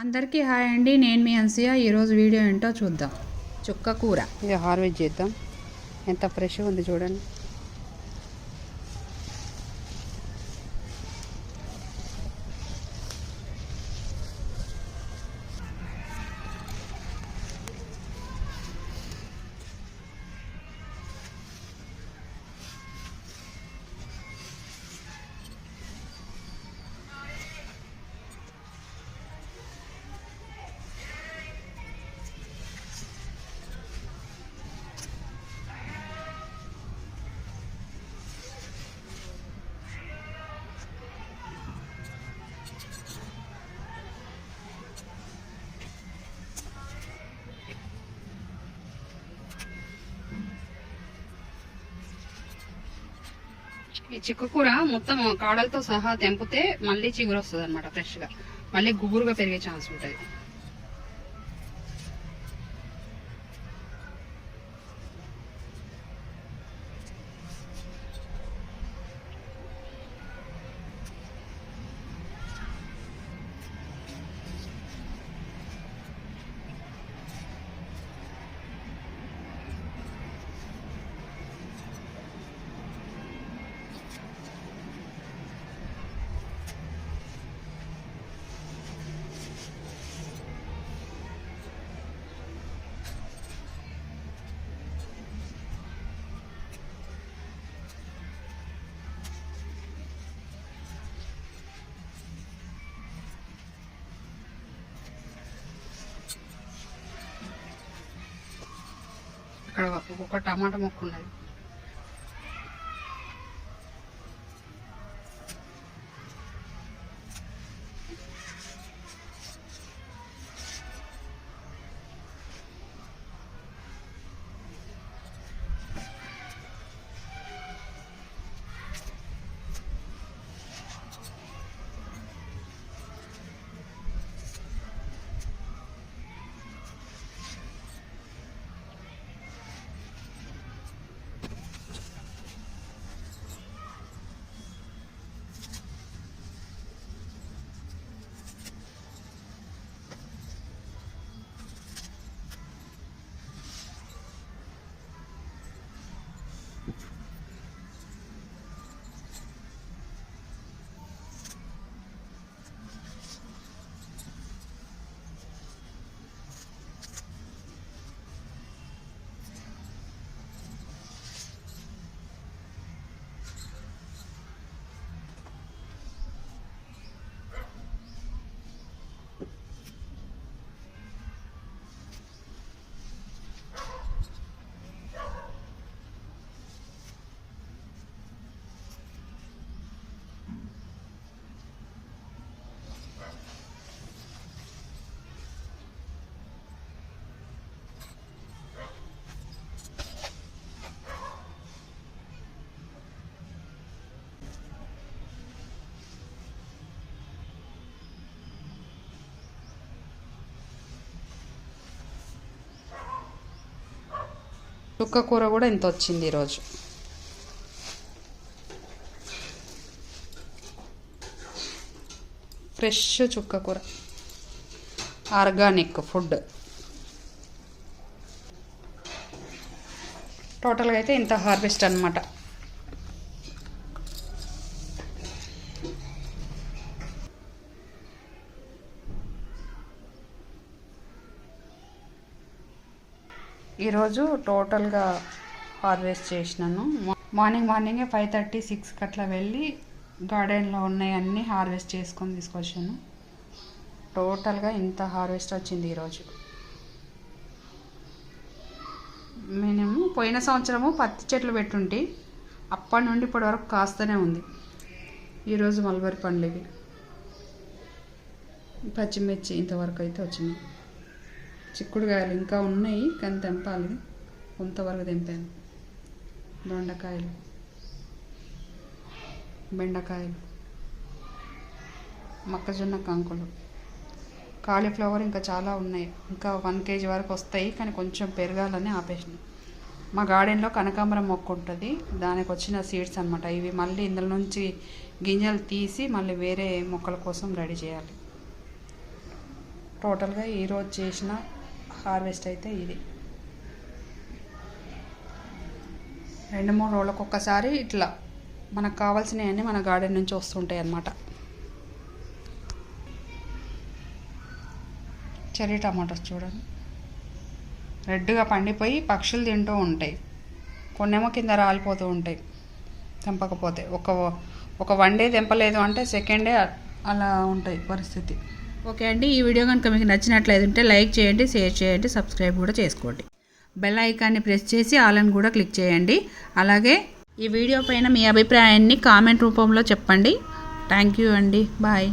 అందరికీ హాయ్ అండి. నేను మీ అన్సియా. ఈరోజు వీడియో ఏంటో చూద్దాం. చుక్క కూర ఇక హార్వెస్ట్ చేద్దాం. ఎంత ఫ్రెష్గా ఉంది చూడండి. ఈ చిక్కుకూర మొత్తం కాడలతో సహా తెంపితే మళ్ళీ చిగురు వస్తుంది అనమాట. ఫ్రెష్గా మళ్ళీ గుబురుగా పెరిగే ఛాన్స్ ఉంటుంది. ఇక్కడ ఒక టమాటా మొక్క ఉన్నది. చుక్క కూర కూడా ఇంత వచ్చింది ఈరోజు. ఫ్రెష్ చుక్క కూర, ఆర్గానిక్ ఫుడ్. టోటల్గా అయితే ఇంత హార్వెస్ట్ అన్నమాట. ఈరోజు టోటల్గా హార్వెస్ట్ చేసినాను. మార్నింగే 5:30, 6కి అట్లా వెళ్ళి గార్డెన్లో ఉన్నాయి అన్నీ హార్వెస్ట్ చేసుకొని తీసుకొచ్చాను. టోటల్గా ఇంత హార్వెస్ట్ వచ్చింది ఈరోజు. మేము పోయిన సంవత్సరము పత్తి చెట్లు పెట్టుంటే అప్పటి నుండి ఇప్పటి వరకు కాస్తూనే ఉంది. ఈరోజు మల్బరీ పండ్లు ఇవి. పచ్చిమిర్చి ఇంతవరకు అయితే వచ్చింది. చిక్కుడుకాయలు ఇంకా ఉన్నాయి కానీ తెంపాలి. కొంతవరకు తెంపాను. దొండకాయలు, బెండకాయలు, మొక్కజొన్న కంకులు, కాలీఫ్లవర్ ఇంకా చాలా ఉన్నాయి. ఇంకా 1 kg వరకు వస్తాయి కానీ కొంచెం పెరగాలని ఆపేసినాయి. మా గార్డెన్లో కనకాంబరం మొక్క ఉంటుంది, దానికి వచ్చిన సీడ్స్ అనమాట ఇవి. మళ్ళీ ఇందులో నుంచి గింజలు తీసి మళ్ళీ వేరే మొక్కల కోసం రెడీ చేయాలి. టోటల్గా ఈరోజు చేసిన హార్వెస్ట్ అయితే ఇది. 2-3 రోజులకు ఒక్కసారి ఇట్లా మనకు కావాల్సినవన్నీ మన గార్డెన్ నుంచి వస్తుంటాయి అన్నమాట. చెర్రీ టమాటోస్ చూడండి, రెడ్గా పండిపోయి పక్షులు తింటూ ఉంటాయి. కొన్నేమో కింద రాలిపోతూ ఉంటాయి తెంపకపోతే. ఒక 1 డే తెంపలేదు అంటే 2nd డే అలా ఉంటాయి పరిస్థితి. ఓకే అండి, ఈ వీడియో కనుక మీకు నచ్చినట్లయితే లైక్ చేయండి, షేర్ చేయండి, సబ్స్క్రైబ్ కూడా చేసుకోండి. బెల్ ఐకాన్ని ప్రెస్ చేసి ఆల్ అని కూడా క్లిక్ చేయండి. అలాగే ఈ వీడియో పైన మీ అభిప్రాయాన్ని కామెంట్ రూపంలో చెప్పండి. థ్యాంక్ యూ అండి, బాయ్.